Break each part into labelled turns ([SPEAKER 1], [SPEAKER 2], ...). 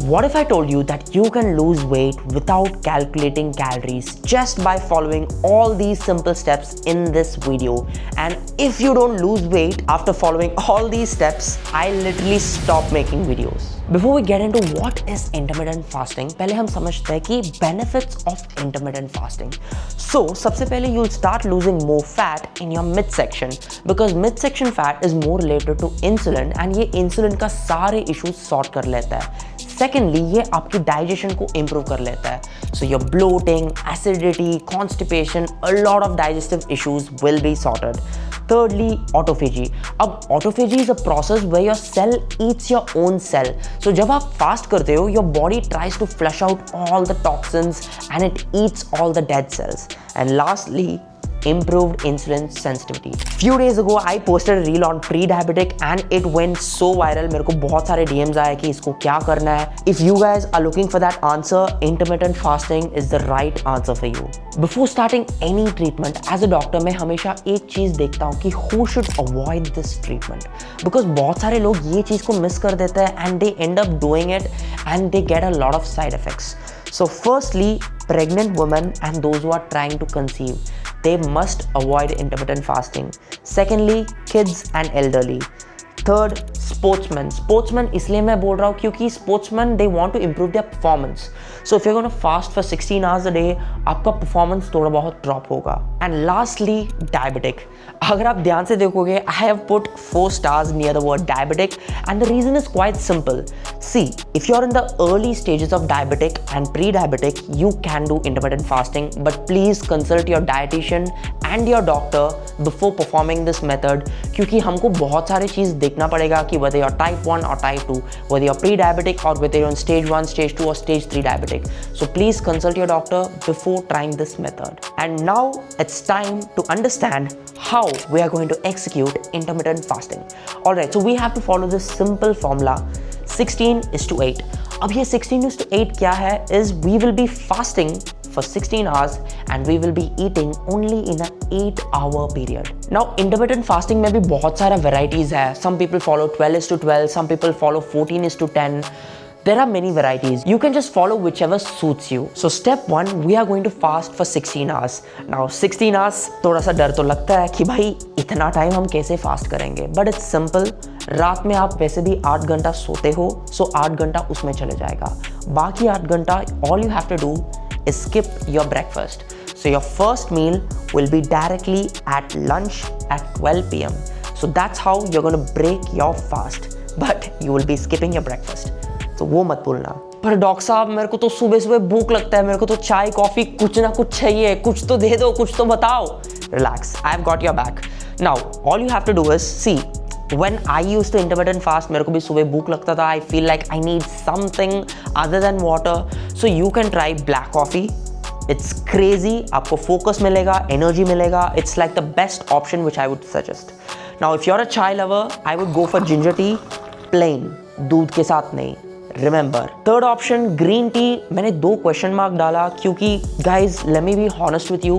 [SPEAKER 1] What if I told you that you can lose weight without calculating calories just by following all these simple steps in this video? And if you don't lose weight after following all these steps, I literally stop making videos. Before we get into what is intermittent fasting, पहले हम समझते हैं कि benefits of intermittent fasting. So सबसे पहले you'll start losing more fat in your midsection because midsection fat is more related to insulin and ये insulin का सारे issues sort कर लेता है. Secondly, ये आपकी digestion को improve कर लेता है. So your bloating, acidity, constipation, a lot of digestive issues will be sorted. Thirdly, autophagy. अब autophagy is a process where your cell eats your own cell. So जब आप fast करते हो, your body tries to flush out all the toxins and it eats all the dead cells. And lastly, improved insulin sensitivity. Few days ago, I posted a reel on pre-diabetic and it went so viral. मेरे को बहुत सारे DMs आए कि इसको क्या करना है. If you guys are looking for that answer, intermittent fasting is the right answer for you. Before starting any treatment, as a doctor, मैं हमेशा एक चीज़ देखता हूँ कि who should avoid this treatment. Because बहुत सारे लोग ये चीज़ को miss कर देते हैं and they end up doing it and they get a lot of side effects. So firstly, pregnant women and those who are trying to conceive, they must avoid intermittent fasting. Secondly, kids and elderly. Third, sportsmen. Sportsmen इसलिए मैं बोल रहा हूँ क्योंकि sportsmen they want to improve their performance. So if you're going to fast for 16 hours a day, आपका performance थोड़ा बहुत drop होगा. And lastly, diabetic. अगर आप ध्यान से देखोगे, I have put 4 stars near the word diabetic and the reason is quite simple. See, if you're in the early stages of diabetic and pre-diabetic, you can do intermittent fasting, but please consult your dietitian and your doctor before performing this method क्योंकि हमको बहुत सारे चीज़ देखना पड़ेगा कि whether you're type 1 or type 2, whether you're pre-diabetic or whether you're on stage 1, stage 2 or stage 3 diabetic. So please consult your doctor before trying this method. And now it's time to understand how we are going to execute intermittent fasting. Alright, so we have to follow this simple formula 16:8. अब ये 16:8 क्या है is we will be fasting for 16 hours and we will be eating only in an 8-hour period. Now intermittent fasting में भी बहुत सारा varieties है. Some people follow 12:12, some people follow 14:10. There are many varieties. You can just follow whichever suits you. So step 1, we are going to fast for 16 hours. Now 16 hours थोड़ा सा डर तो लगता है कि भाई इतना टाइम हम कैसे फास्ट करेंगे. But it's simple. रात में आप वैसे भी 8 घंटा सोते हो, so 8 घंटा उसमें चले जाएगा. बाकी 8 घंटा all you have to do is skip your breakfast. So your first meal will be directly at lunch at 12 p.m. So that's how you're going to break your fast. But you will be skipping your breakfast. तो वो मत भूलना. पर doctor साहब मेरे को तो सुबह सुबह भूख लगता है, मेरे को तो चाय कॉफी कुछ ना कुछ चाहिए, कुछ तो दे दो, कुछ तो बताओ. Relax, I've got your back. Now all you have to do is see. When I used to intermittent fast, मेरे को भी सुबह भूख लगता था. I feel like I need something other than water. So you can try black coffee. It's crazy. आपको focus मिलेगा, energy मिलेगा. It's like the best option which I would suggest. Now if you're a chai lover, I would go for ginger tea, plain, दूध के साथ नहीं. Remember, third option green tea. मैंने 2 question mark डाला क्योंकि guys, let me be honest with you.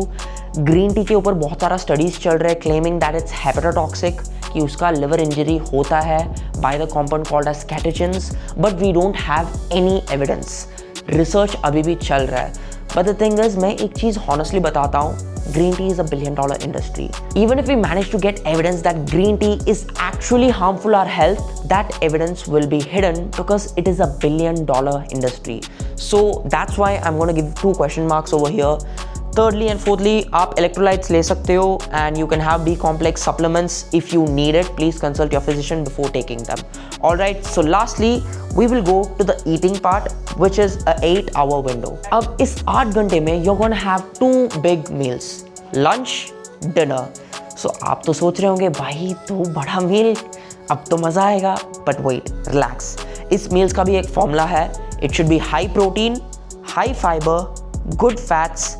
[SPEAKER 1] Green tea के ऊपर बहुत सारा स्टडीज चल रहे हैं claiming that it's hepatotoxic, कि उसका liver injury होता है by the compound called as catechins, but we don't have any evidence. Research अभी भी चल रहा है. But the thing is, मैं एक चीज़ honestly बताता हूँ, green tea is a $1 billion industry. Even if we manage to get evidence that green tea is actually harmful to our health, that evidence will be hidden because it is a $1 billion industry. So that's why I'm going to give 2 question marks over here. Thirdly and fourthly, आप electrolytes ले सकते हो and you can have B-complex supplements if you need it. Please consult your physician before taking them. Alright, so lastly, we will go to the eating part, which is a 8-hour window. अब इस 8 घंटे में you're gonna have 2 big meals, lunch, dinner. So आप तो सोच रहे होंगे भाई तो बड़ा meal, अब तो मज़ा आएगा. But wait, relax. इस meals का भी एक formula है. It should be high protein, high fiber, good fats,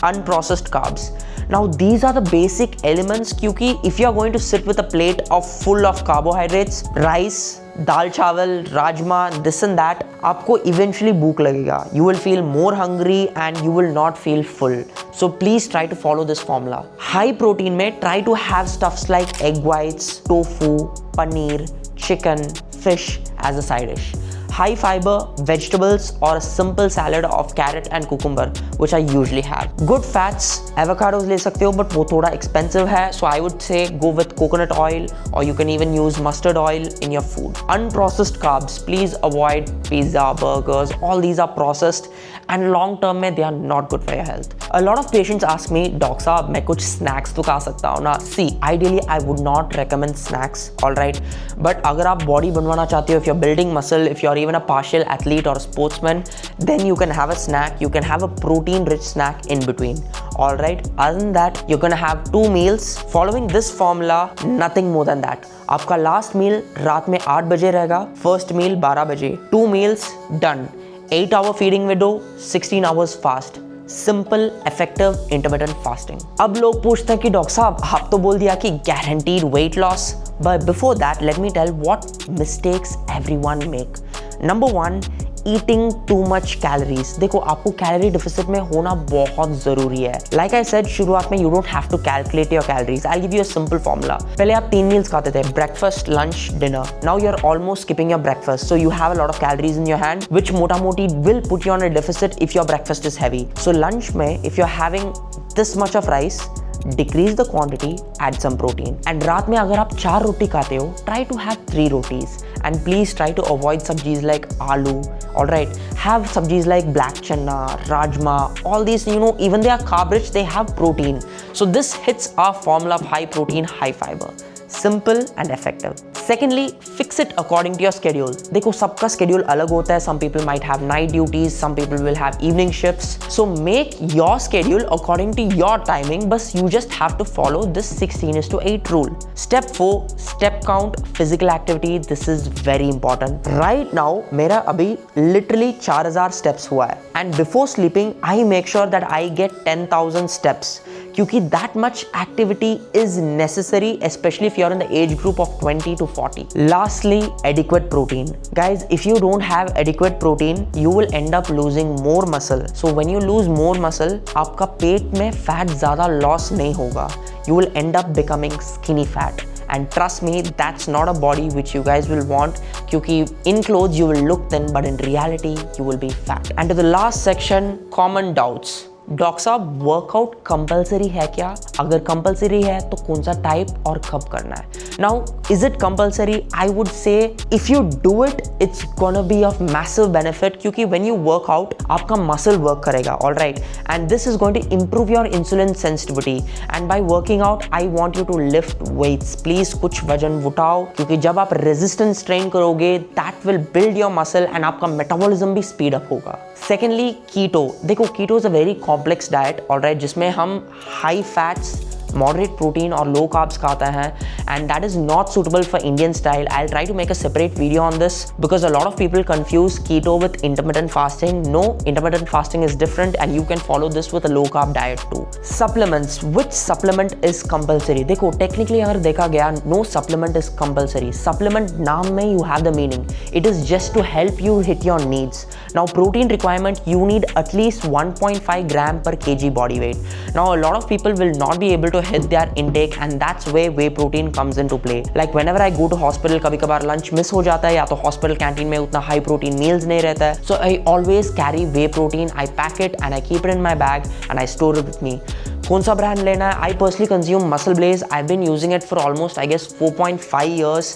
[SPEAKER 1] unprocessed carbs. Now these are the basic elements क्योंकि if you are going to sit with a plate of full of carbohydrates, rice, दाल चावल, rajma, this and that, आपको eventually भूख लगेगा. You will feel more hungry and you will not feel full. So please try to follow this formula. High protein में try to have stuffs like egg whites, tofu, paneer, chicken, fish as a side dish. high fiber vegetables or a simple salad of carrot and cucumber, which I usually have. Good fats, avocados ले सकते हो, but वो थोड़ा expensive है, so I would say go with coconut oil, or you can even use mustard oil in your food. Unprocessed carbs, please avoid pizza, burgers, all these are processed and long term में they are not good for your health. A lot of patients ask me, doctor साहब मैं कुछ snacks तो खा सकता हूँ ना? See, ideally I would not recommend snacks, alright, but अगर आप body बनवाना चाहते हो, if you're building muscle, if you're even a partial athlete or a sportsman, then you can have a snack, you can have a protein rich snack in between, alright. Other than that, you're gonna have 2 meals following this formula, nothing more than that. आपका last meal रात में 8 बजे रहेगा, first meal 12 बजे, 2 meals done, 8-hour feeding window, 16 hours fast. Simple effective intermittent fasting. अब लोग पूछते हैं कि डॉक्टर साहब आप तो बोल दिया कि guaranteed weight loss, but before that let me tell what mistakes everyone make. Number 1, eating too much calories. देखो आपको कैलोरी डिफिसिट में होना बहुत जरूरी है। लाइक आई सेड शुरुआत में, you don't have to calculate your calories. I give you a simple formula. पहले आप 3 मील्स खाते थे, breakfast, lunch, dinner. Now you are almost skipping your breakfast, so you have a lot of calories in your hand which मोटा मोटी will put you on a deficit if your breakfast is heavy. So lunch में if you are having this much of rice, decrease the quantity, add some protein. And रात में अगर आप 4 रोटी खाते हो, try to have 3 rotis. And please try to avoid sabjis like aloo. Alright, have sabjis like black chana, rajma, all these, you know, even they are carb rich, they have protein. So this hits our formula of high protein, high fiber. Simple and effective. Secondly, fix it according to your schedule. देखो सबका schedule अलग होता है. Some people might have night duties, some people will have evening shifts. So make your schedule according to your timing. बस you just have to follow this 16:8 rule. Step 4, step count, physical activity. This is very important. Right now, मेरा अभी literally 4000 steps हुआ है. And before sleeping, I make sure that I get 10,000 steps. क्योंकि that much activity is necessary, especially if you're in the age group of 20 to 40. Lastly, adequate protein. Guys, if you don't have adequate protein, you will end up losing more muscle. So when you lose more muscle, आपका पेट में fat ज़्यादा loss नहीं होगा. You will end up becoming skinny fat. And trust me, that's not a body which you guys will want, क्योंकि in clothes you will look thin, but in reality you will be fat. And to the last section, common doubts. Doctor साहब workout compulsory है क्या? अगर compulsory है तो कौन सा type और कब करना है? Now is it compulsory? I would say if you do it, it's gonna be of massive benefit, क्योंकि व्हेन यू वर्क आउट आपका मसल वर्क करेगा, alright, and this is going to improve your insulin sensitivity. And by working out I want you to lift weights. Please कुछ वजन उठाओ, क्योंकि जब आप resistance train करोगे that will build your muscle and आपका metabolism भी स्पीड अप होगा। Secondly, keto. देखो keto is a very complex diet, alright, जिसमें हम हाई फैट्स, moderate protein और low carbs खाता है, and that is not suitable for Indian style. I'll try to make a separate video on this because a lot of people confuse keto with intermittent fasting. No, intermittent fasting is different and you can follow this with a low carb diet too. Supplements. Which supplement is compulsory? देखो technically अगर देखा गया, no supplement is compulsory. Supplement नाम में you have the meaning. It is just to help you hit your needs. Now protein requirement, you need at least 1.5 gram per kg body weight. Now a lot of people will not be able to hit their intake, and that's where whey protein comes into play. Like whenever I go to hospital, कभी कभार lunch miss हो जाता है या तो hospital canteen में उतना high protein meals नहीं रहता है, so I always carry whey protein. I pack it and I keep it in my bag and I store it with me. कौन सा ब्रांड लेना है? I personally consume Muscle Blaze. I've been using it for almost I guess 4.5 years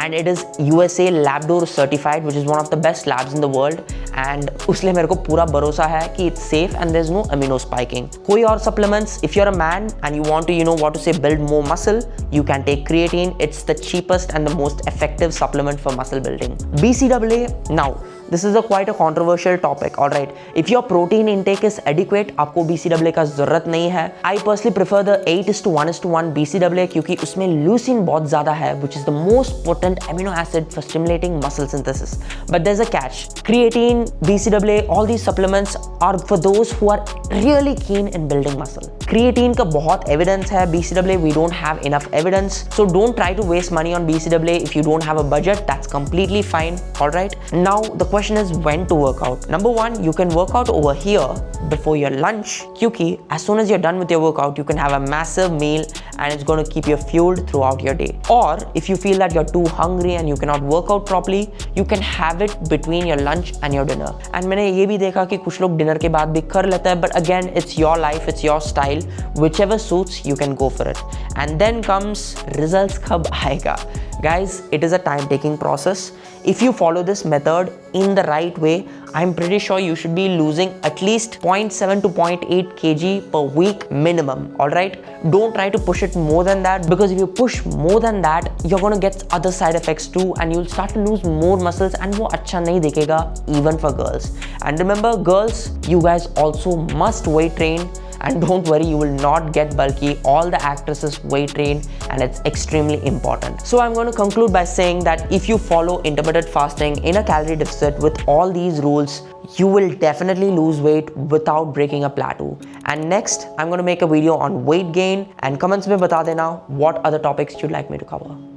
[SPEAKER 1] and it is USA LabDoor certified, which is one of the best labs in the world, and उसलिए मेरे को पूरा भरोसा है कि it's safe and there's no amino spiking. कोई और supplements? If you're a man and you want to, you know what to say, build more muscle, you can take creatine. It's the cheapest and the most effective supplement for muscle building. BCAA. Now this is quite a controversial topic, alright. If your protein intake is adequate, आपको BCAA का जरूरत नहीं है. I personally prefer the 8:1:1 BCAA क्योंकि उसमें leucine बहुत ज़्यादा है, which is the most potent amino acid for stimulating muscle synthesis. But there's a catch. Creatine, BCAA, all these supplements are for those who are really keen in building muscle. Creatine का बहुत evidence है, BCAA we don't have enough evidence, so don't try to waste money on BCAA if you don't have a budget. That's completely fine, alright. Now the question question is when to work out. Number one, you can work out over here before your lunch, क्योंकि as soon as you're done with your workout, you can have a massive meal and it's going to keep you fueled throughout your day. Or if you feel that you're too hungry and you cannot work out properly, you can have it between your lunch and your dinner. And मैंने ये भी देखा कि कुछ लोग dinner के बाद भी कर लेते हैं, but again, it's your life, it's your style, whichever suits, you can go for it. And then comes results कब आएगा? Guys, it is a time-taking process. If you follow this method in the right way, I'm pretty sure you should be losing at least 0.7 to 0.8 kg per week minimum, alright? Don't try to push it more than that, because if you push more than that, you're gonna get other side effects too, and you'll start to lose more muscles, and वो अच्छा नहीं दिखेगा even for girls. And remember, girls, you guys also must weight train. And don't worry, you will not get bulky. All the actresses weight train, and it's extremely important. So I'm going to conclude by saying that if you follow intermittent fasting in a calorie deficit with all these rules, you will definitely lose weight without breaking a plateau. And next, I'm going to make a video on weight gain, and comments में बता देना what other topics you'd like me to cover.